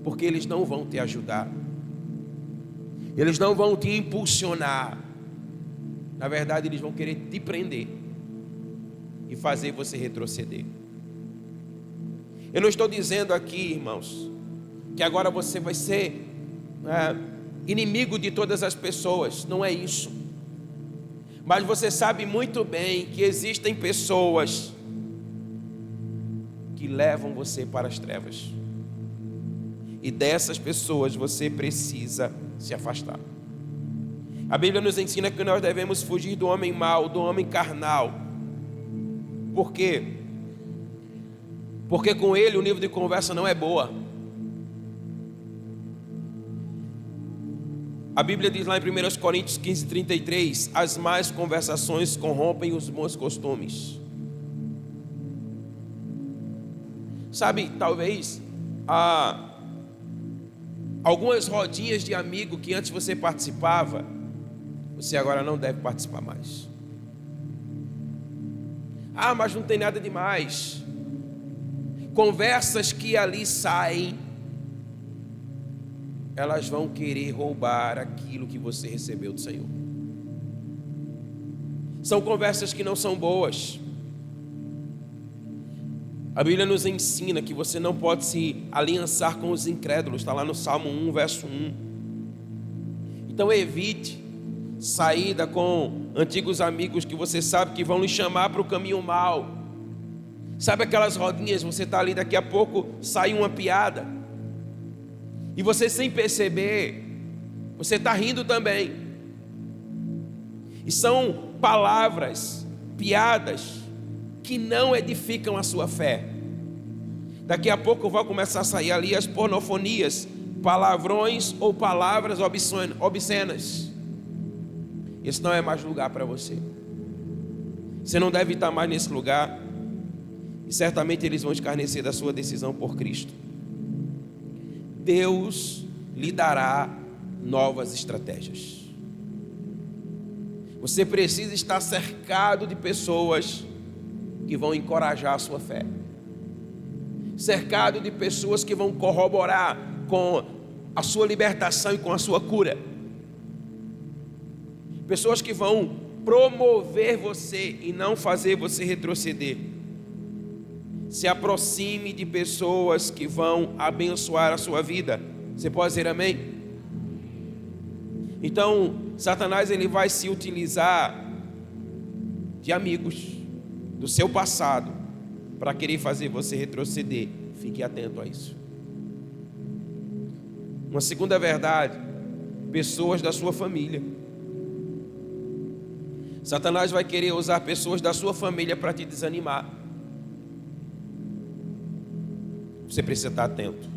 Speaker 1: porque eles não vão te ajudar, eles não vão te impulsionar. Na verdade, eles vão querer te prender e fazer você retroceder. Eu não estou dizendo aqui, irmãos, que agora você vai ser inimigo de todas as pessoas, não é isso. Mas você sabe muito bem que existem pessoas que levam você para as trevas. E dessas pessoas você precisa se afastar. A Bíblia nos ensina que nós devemos fugir do homem mau, do homem carnal. Por quê? Porque com ele o nível de conversa não é boa. A Bíblia diz lá em 1 Coríntios 15:33: as más conversações corrompem os bons costumes. Sabe, talvez algumas rodinhas de amigo que antes você participava, você agora não deve participar mais. Mas não tem nada demais. Conversas que ali saem, elas vão querer roubar aquilo que você recebeu do Senhor. São conversas que não são boas. A Bíblia nos ensina que você não pode se aliançar com os incrédulos. Está lá no Salmo 1, verso 1. Então evite saída com antigos amigos que você sabe que vão lhe chamar para o caminho mau. Sabe aquelas rodinhas, você está ali, daqui a pouco sai uma piada. E você, sem perceber, você está rindo também. E são palavras, piadas, que não edificam a sua fé. Daqui a pouco vai começar a sair ali as pornofonias, palavrões ou palavras obscenas. Esse não é mais lugar para você. Você não deve estar mais nesse lugar. E certamente eles vão escarnecer da sua decisão por Cristo. Deus lhe dará novas estratégias. Você precisa estar cercado de pessoas que vão encorajar a sua fé. Cercado de pessoas que vão corroborar com a sua libertação e com a sua cura. Pessoas que vão promover você e não fazer você retroceder. Se aproxime de pessoas que vão abençoar a sua vida. Você pode dizer amém? Então, Satanás ele vai se utilizar de amigos do seu passado para querer fazer você retroceder. Fique atento a isso. Uma segunda verdade: pessoas da sua família. Satanás vai querer usar pessoas da sua família para te desanimar. Você precisa estar atento.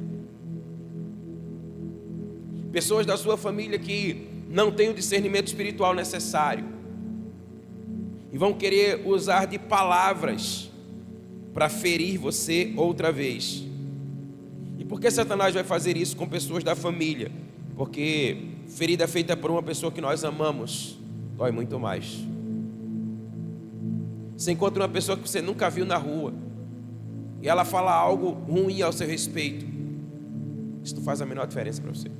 Speaker 1: Pessoas da sua família que não têm o discernimento espiritual necessário e vão querer usar de palavras para ferir você outra vez. E por que Satanás vai fazer isso com pessoas da família? Porque ferida feita por uma pessoa que nós amamos dói muito mais. Você encontra uma pessoa que você nunca viu na rua e ela fala algo ruim ao seu respeito, isso não faz a menor diferença para você.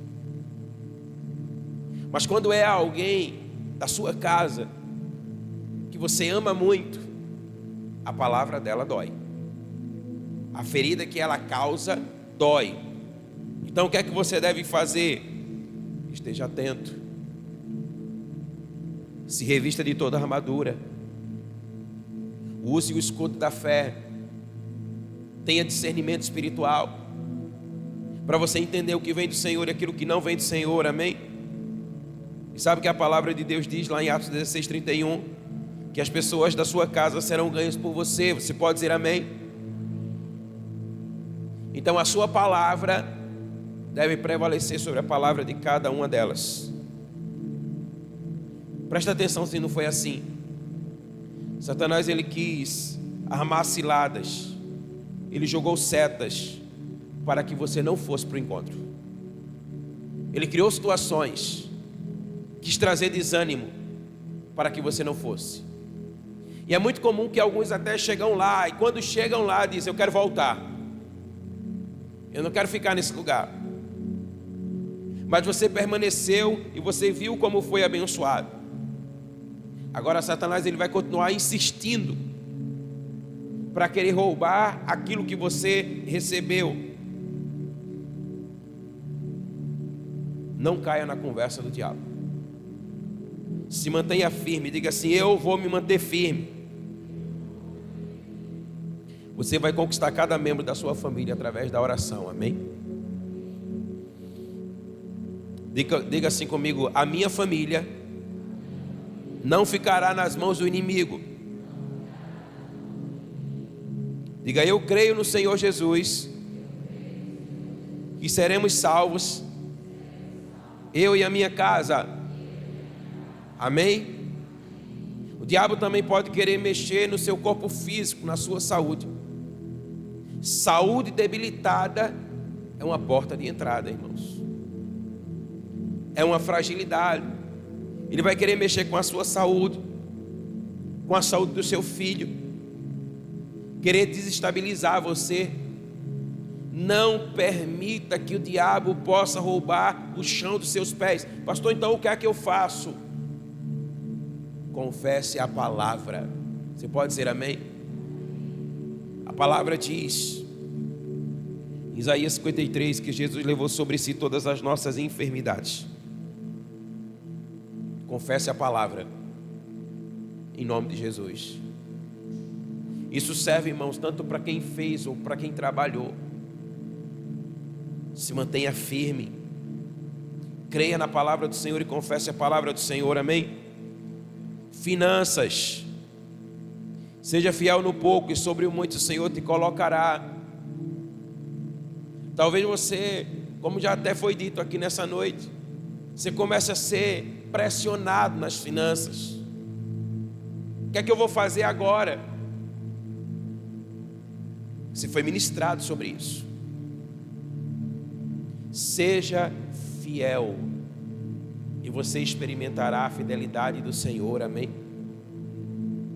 Speaker 1: Mas quando é alguém da sua casa que você ama muito, a palavra dela dói. A ferida que ela causa dói. Então o que é que você deve fazer? Esteja atento. Se revista de toda a armadura. Use o escudo da fé. Tenha discernimento espiritual para você entender o que vem do Senhor e aquilo que não vem do Senhor, amém? E sabe que a palavra de Deus diz lá em Atos 16:31 que as pessoas da sua casa serão ganhas por você. Você pode dizer amém? Então a sua palavra deve prevalecer sobre a palavra de cada uma delas. Presta atenção se não foi assim. Satanás ele quis armar ciladas. Ele jogou setas para que você não fosse para o encontro. Ele criou situações, quis trazer desânimo para que você não fosse. E é muito comum que alguns até chegam lá, e quando chegam lá dizem: eu quero voltar, eu não quero ficar nesse lugar. Mas você permaneceu e você viu como foi abençoado. Agora Satanás ele vai continuar insistindo para querer roubar aquilo que você recebeu. Não caia na conversa do diabo. Se mantenha firme, diga assim: eu vou me manter firme. Você vai conquistar cada membro da sua família através da oração, amém? Diga assim comigo: a minha família não ficará nas mãos do inimigo. Diga: eu creio no Senhor Jesus, que seremos salvos, eu e a minha casa, amém? O diabo também pode querer mexer no seu corpo físico, na sua saúde. Saúde debilitada é uma porta de entrada, irmãos. É uma fragilidade. Ele vai querer mexer com a sua saúde, com a saúde do seu filho, querer desestabilizar você. Não permita que o diabo possa roubar o chão dos seus pés. Pastor, então o que é que eu faço? Confesse a palavra. Você pode dizer amém? A palavra diz, em Isaías 53, que Jesus levou sobre si todas as nossas enfermidades. Confesse a palavra, em nome de Jesus. Isso serve, irmãos, tanto para quem fez ou para quem trabalhou. Se mantenha firme, creia na palavra do Senhor e confesse a palavra do Senhor, amém? Finanças, seja fiel no pouco e sobre o muito o Senhor te colocará. Talvez você, como já até foi dito aqui nessa noite, você comece a ser pressionado nas finanças. O que é que eu vou fazer agora? Você foi ministrado sobre isso. Seja fiel e você experimentará a fidelidade do Senhor, amém?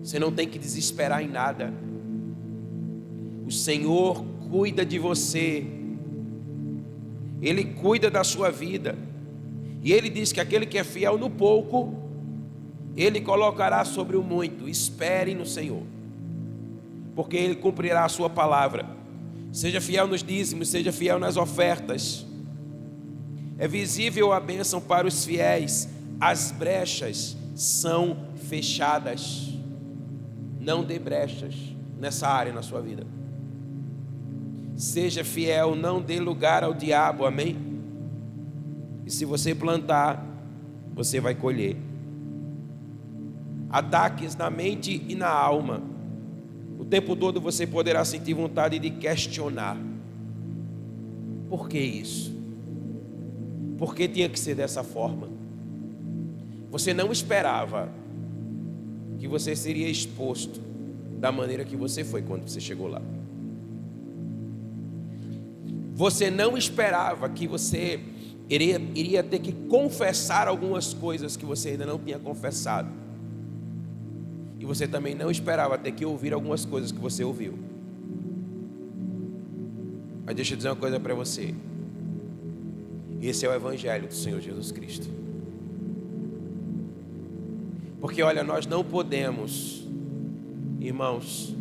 Speaker 1: Você não tem que desesperar em nada. O Senhor cuida de você. Ele cuida da sua vida. E Ele diz que aquele que é fiel no pouco, Ele colocará sobre o muito. Espere no Senhor, porque Ele cumprirá a sua palavra. Seja fiel nos dízimos, seja fiel nas ofertas. É visível a bênção para os fiéis. As brechas são fechadas. Não dê brechas nessa área na sua vida. Seja fiel, não dê lugar ao diabo, amém? E se você plantar, você vai colher. Ataques na mente e na alma. O tempo todo você poderá sentir vontade de questionar. Por que isso? Por que tinha que ser dessa forma? Você não esperava que você seria exposto da maneira que você foi quando você chegou lá. Você não esperava que você iria ter que confessar algumas coisas que você ainda não tinha confessado. E você também não esperava ter que ouvir algumas coisas que você ouviu. Mas deixa eu dizer uma coisa para você. Esse é o Evangelho do Senhor Jesus Cristo. Porque olha, nós não podemos, irmãos,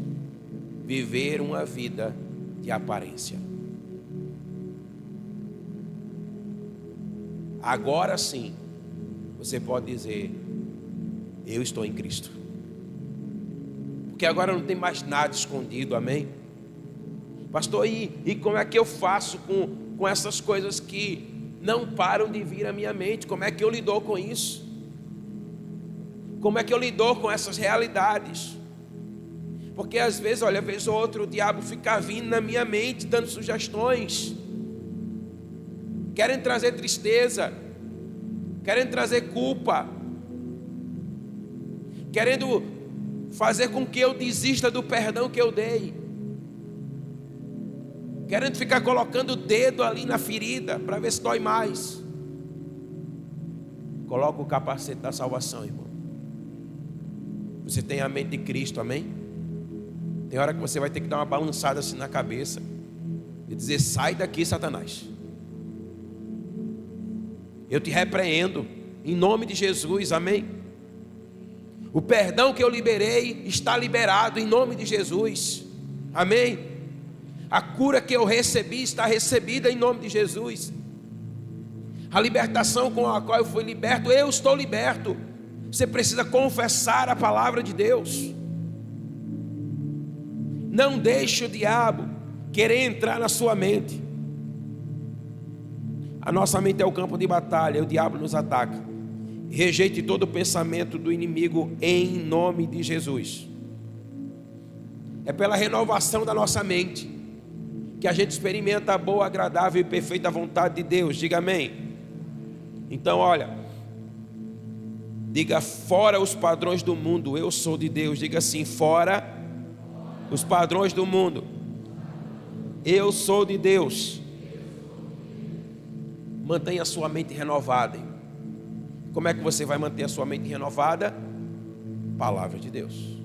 Speaker 1: viver uma vida de aparência. Agora sim, você pode dizer: eu estou em Cristo. Porque agora não tem mais nada escondido, amém? Pastor, e como é que eu faço com essas coisas que não param de vir à minha mente? Como é que eu lido com isso? Como é que eu lido com essas realidades? Porque às vezes, olha, vez ou outra o diabo fica vindo na minha mente, dando sugestões. Querem trazer tristeza, querem trazer culpa, querendo fazer com que eu desista do perdão que eu dei, querendo ficar colocando o dedo ali na ferida para ver se dói mais. Coloca o capacete da salvação, irmão. Você tem a mente de Cristo, amém? Tem hora que você vai ter que dar uma balançada assim na cabeça e dizer: sai daqui, Satanás. Eu te repreendo em nome de Jesus, amém? O perdão que eu liberei está liberado em nome de Jesus, amém? A cura que eu recebi está recebida em nome de Jesus. A libertação com a qual eu fui liberto, eu estou liberto. Você precisa confessar a palavra de Deus. Não deixe o diabo querer entrar na sua mente. A nossa mente é o campo de batalha, o diabo nos ataca. Rejeite todo o pensamento do inimigo em nome de Jesus. É pela renovação da nossa mente que a gente experimenta a boa, agradável e perfeita vontade de Deus. Diga amém. Então olha, diga: fora os padrões do mundo, eu sou de Deus. Diga assim: fora os padrões do mundo, eu sou de Deus. Mantenha a sua mente renovada. Como é que você vai manter a sua mente renovada? Palavra de Deus.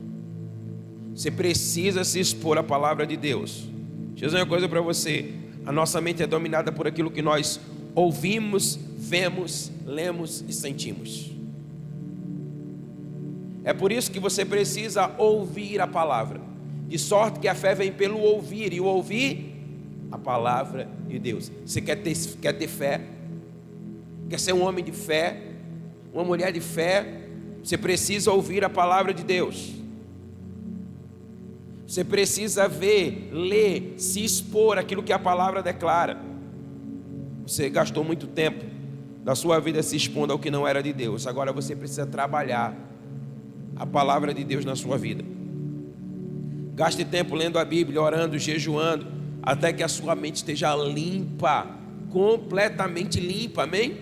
Speaker 1: Você precisa se expor à palavra de Deus. Deixa eu dizer uma coisa para você: a nossa mente é dominada por aquilo que nós ouvimos, vemos, lemos e sentimos. É por isso que você precisa ouvir a palavra, de sorte que a fé vem pelo ouvir, e o ouvir a palavra de Deus. Você quer ter fé? Quer ser um homem de fé? Uma mulher de fé? Você precisa ouvir a palavra de Deus. Você precisa ver, ler, se expor àquilo que a palavra declara. Você gastou muito tempo da sua vida se expondo ao que não era de Deus. Agora você precisa trabalhar a palavra de Deus na sua vida. Gaste tempo lendo a Bíblia, orando, jejuando, até que a sua mente esteja limpa, completamente limpa, amém?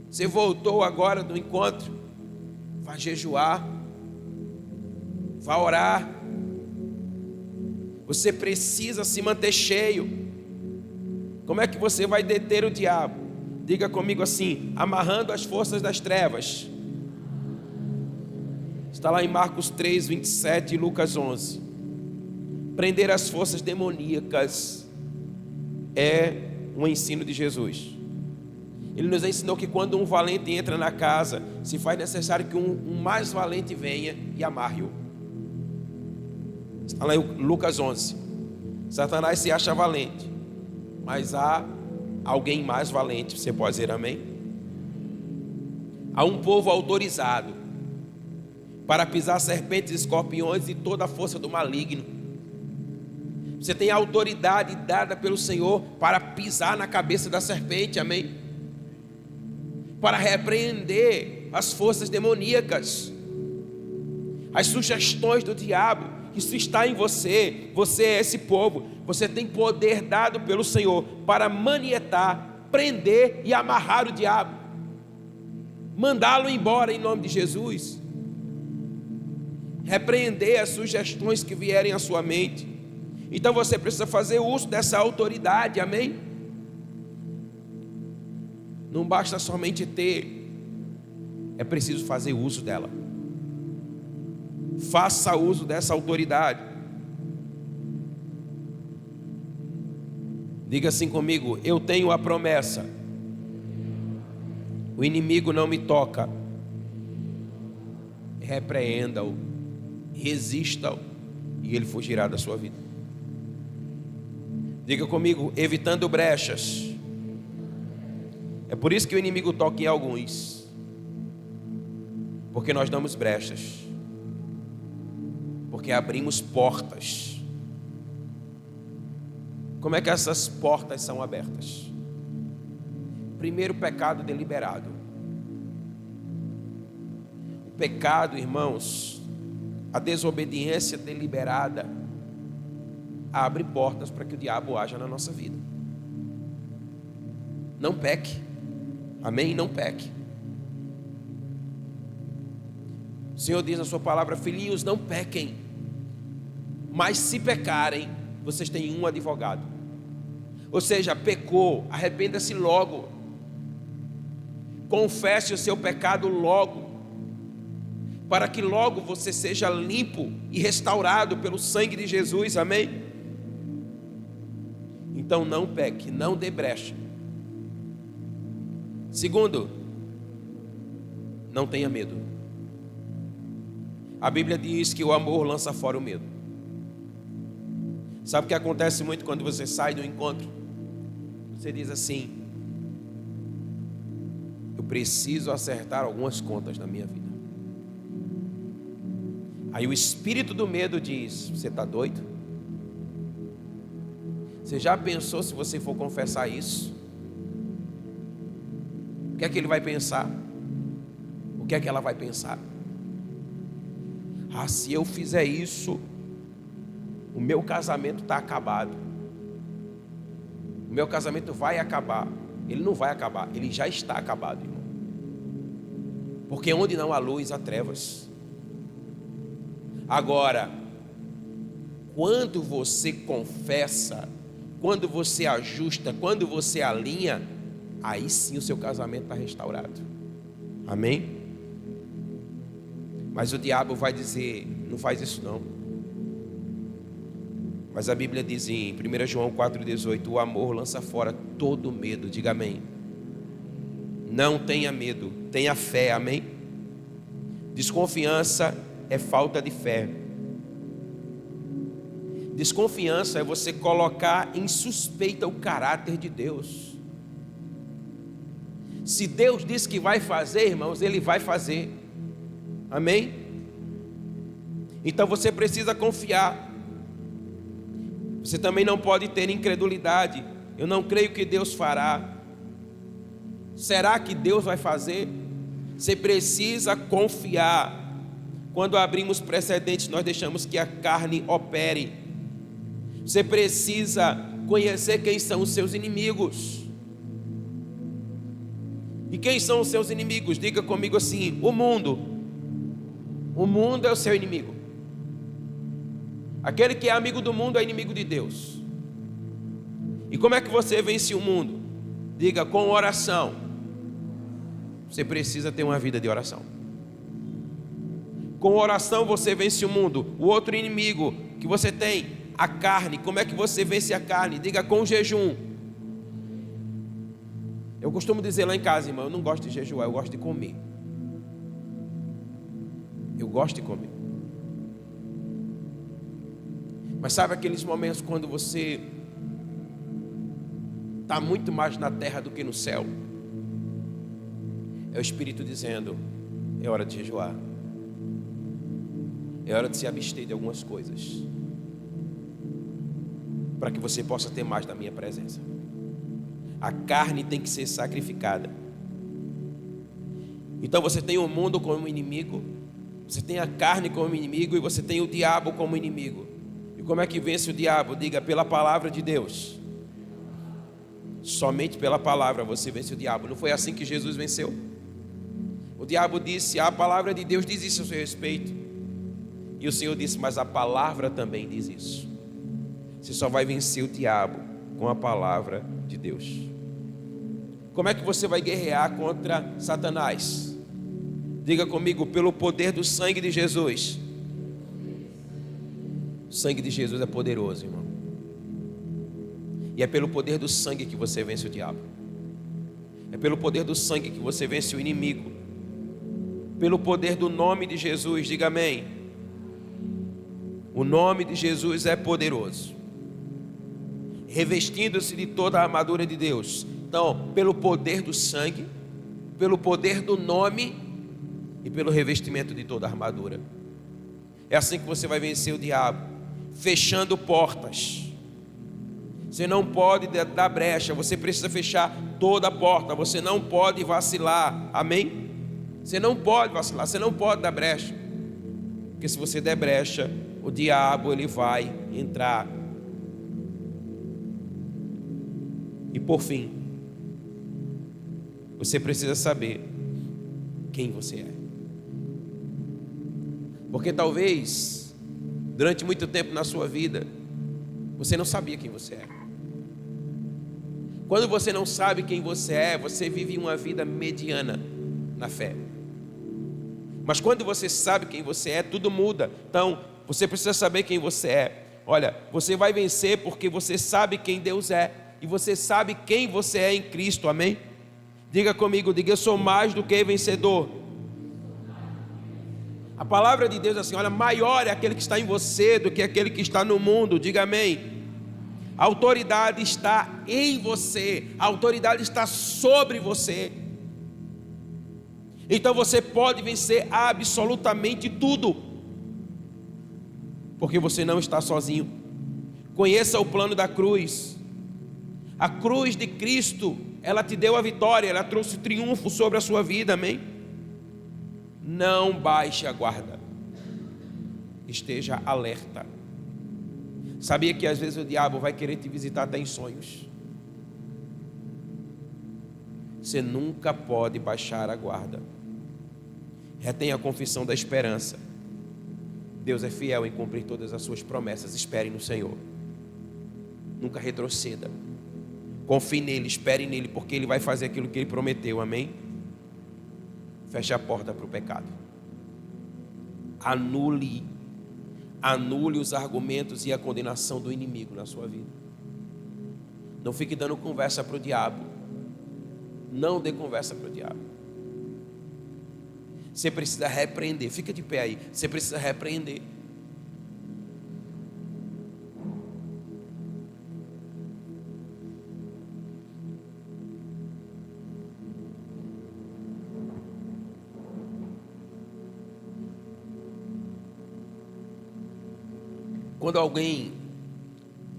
Speaker 1: Você voltou agora do encontro, vai jejuar, vai orar. Você precisa se manter cheio. Como é que você vai deter o diabo? Diga comigo assim: amarrando as forças das trevas. Está lá em Marcos 3, 27 e Lucas 11. Prender as forças demoníacas é um ensino de Jesus. Ele nos ensinou que quando um valente entra na casa, se faz necessário que um mais valente venha e amarre-o. Está lá em Lucas 11. Satanás se acha valente, mas há alguém mais valente. Você pode dizer amém? Há um povo autorizado para pisar serpentes, escorpiões e toda a força do maligno. Você tem a autoridade dada pelo Senhor para pisar na cabeça da serpente, amém? Para repreender as forças demoníacas, as sugestões do diabo. Isso está em você. Você é esse povo. Você tem poder dado pelo Senhor para manietar, prender e amarrar o diabo, mandá-lo embora em nome de Jesus, repreender as sugestões que vierem à sua mente. Então você precisa fazer uso dessa autoridade, amém? Não basta somente ter, é preciso fazer uso dela. Faça uso dessa autoridade. Diga assim comigo: eu tenho a promessa, o inimigo não me toca. Repreenda-o, resista-o, e ele fugirá da sua vida. Diga comigo: evitando brechas. É por isso que o inimigo toca em alguns, porque nós damos brechas, porque abrimos portas. Como é que essas portas são abertas? Primeiro, pecado deliberado. O pecado, irmãos, a desobediência deliberada abre portas para que o diabo haja na nossa vida. Não peque, amém? Não peque. O Senhor diz na sua palavra: filhinhos, não pequem, mas se pecarem, vocês têm um advogado. Ou seja, pecou, arrependa-se logo, confesse o seu pecado logo, para que logo você seja limpo e restaurado pelo sangue de Jesus, amém? Então não peque, não dê brecha. Segundo, não tenha medo. A Bíblia diz que o amor lança fora o medo. Sabe o que acontece muito quando você sai do encontro? Você diz assim: eu preciso acertar algumas contas na minha vida. Aí o espírito do medo diz: você está doido? Você já pensou se você for confessar isso? O que é que ele vai pensar? O que é que ela vai pensar? Ah, se eu fizer isso, o meu casamento está acabado. O meu casamento vai acabar. Ele não vai acabar, ele já está acabado, irmão. Porque onde não há luz, há trevas. Agora, quando você confessa, quando você ajusta, quando você alinha, aí sim o seu casamento está restaurado. Amém? Mas o diabo vai dizer: não faz isso não. Mas a Bíblia diz em 1 João 4,18: o amor lança fora todo medo. Diga amém. Não tenha medo, tenha fé. Amém? Desconfiança é falta de fé. Desconfiança é você colocar em suspeita o caráter de Deus. Se Deus diz que vai fazer, irmãos, Ele vai fazer. Amém? Então você precisa confiar. Você também não pode ter incredulidade. Eu não creio que Deus fará. Será que Deus vai fazer? Você precisa confiar. Quando abrimos precedentes, nós deixamos que a carne opere. Você precisa conhecer quem são os seus inimigos. E quem são os seus inimigos? Diga comigo assim: o mundo. O mundo é o seu inimigo. Aquele que é amigo do mundo é inimigo de Deus. E como é que você vence o mundo? Diga: com oração. Você precisa ter uma vida de oração. Com oração você vence o mundo. O outro inimigo que você tem, a carne. Como é que você vence a carne? Diga: com jejum. Eu costumo dizer lá em casa, irmão, eu não gosto de jejuar, eu gosto de comer. Eu gosto de comer. Mas sabe aqueles momentos quando você está muito mais na terra do que no céu? É o Espírito dizendo: é hora de jejuar. É hora de se abster de algumas coisas, para que você possa ter mais da minha presença. A carne tem que ser sacrificada. Então você tem o mundo como inimigo, você tem a carne como inimigo e você tem o diabo como inimigo. E como é que vence o diabo? Diga: pela palavra de Deus. Somente pela palavra você vence o diabo. Não foi assim que Jesus venceu? O diabo disse: a palavra de Deus diz isso a seu respeito. E o Senhor disse: mas a palavra também diz isso. Você só vai vencer o diabo com a palavra de Deus. Como é que você vai guerrear contra Satanás? Diga comigo: pelo poder do sangue de Jesus. O sangue de Jesus é poderoso, irmão. E é pelo poder do sangue que você vence o diabo. É pelo poder do sangue que você vence o inimigo. Pelo poder do nome de Jesus. Diga amém. O nome de Jesus é poderoso. Revestindo-se de toda a armadura de Deus. Então, pelo poder do sangue, pelo poder do nome e pelo revestimento de toda a armadura. É assim que você vai vencer o diabo. Fechando portas. Você não pode dar brecha. Você precisa fechar toda a porta. Você não pode vacilar. Amém? Você não pode vacilar. Você não pode dar brecha. Porque se você der brecha, o diabo ele vai entrar. E por fim, você precisa saber quem você é. Porque talvez, durante muito tempo na sua vida, você não sabia quem você é. Quando você não sabe quem você é, você vive uma vida mediana na fé. Mas quando você sabe quem você é, tudo muda. Então, você precisa saber quem você é. Olha, você vai vencer porque você sabe quem Deus é. E você sabe quem você é em Cristo, amém? Diga comigo, diga: eu sou mais do que vencedor. A palavra de Deus é assim: olha, maior é aquele que está em você do que aquele que está no mundo. Diga amém. A autoridade está em você, a autoridade está sobre você. Então você pode vencer absolutamente tudo, porque você não está sozinho. Conheça o plano da cruz. A cruz de Cristo, ela te deu a vitória, ela trouxe triunfo sobre a sua vida, amém? Não baixe a guarda, esteja alerta. Sabia que às vezes o diabo vai querer te visitar até em sonhos? Você nunca pode baixar a guarda. Retenha a confissão da esperança. Deus é fiel em cumprir todas as suas promessas. Espere no Senhor. Nunca retroceda. Confie nele, espere nele, porque ele vai fazer aquilo que ele prometeu, amém? Feche a porta para o pecado. Anule os argumentos e a condenação do inimigo na sua vida. Não fique dando conversa para o diabo. Não dê conversa para o diabo. Você precisa repreender. Fica de pé aí. Você precisa repreender. Quando alguém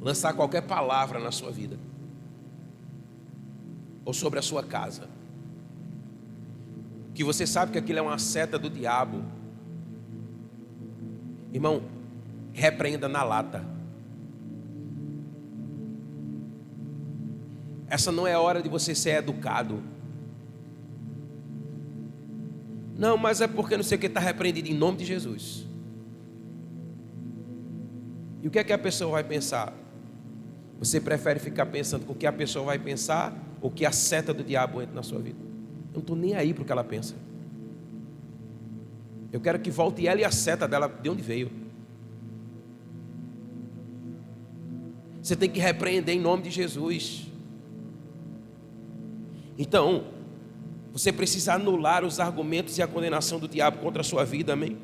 Speaker 1: lançar qualquer palavra na sua vida, ou sobre a sua casa, que você sabe que aquilo é uma seta do diabo, irmão, repreenda na lata. Essa não é a hora de você ser educado. Não, mas é porque não sei o que, está repreendido em nome de Jesus. E o que é que a pessoa vai pensar? Você prefere ficar pensando com o que a pessoa vai pensar, ou que a seta do diabo entra na sua vida? Eu não estou nem aí para o que ela pensa. Eu quero que volte ela e a seta dela de onde veio. Você tem que repreender em nome de Jesus. Então, você precisa anular os argumentos e a condenação do diabo contra a sua vida, amém?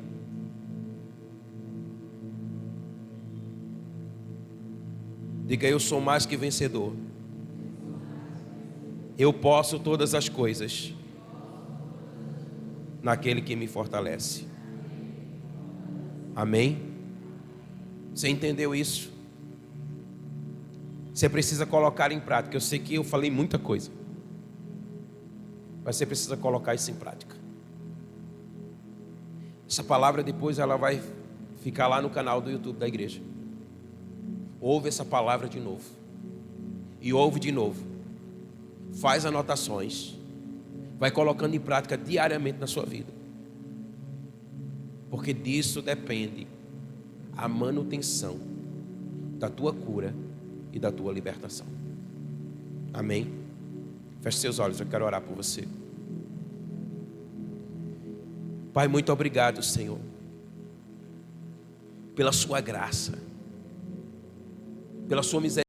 Speaker 1: Diga: eu sou mais que vencedor. Eu posso todas as coisas naquele que me fortalece. Amém? Você entendeu isso? Você precisa colocar em prática. Eu sei que eu falei muita coisa, mas você precisa colocar isso em prática. Essa palavra depois ela vai ficar lá no canal do YouTube da igreja. Ouve essa palavra de novo. E ouve de novo. Faz anotações. Vai colocando em prática diariamente na sua vida. Porque disso depende a manutenção da tua cura e da tua libertação. Amém? Feche seus olhos, eu quero orar por você. Pai, muito obrigado, Senhor, pela sua graça, pela sua misericórdia.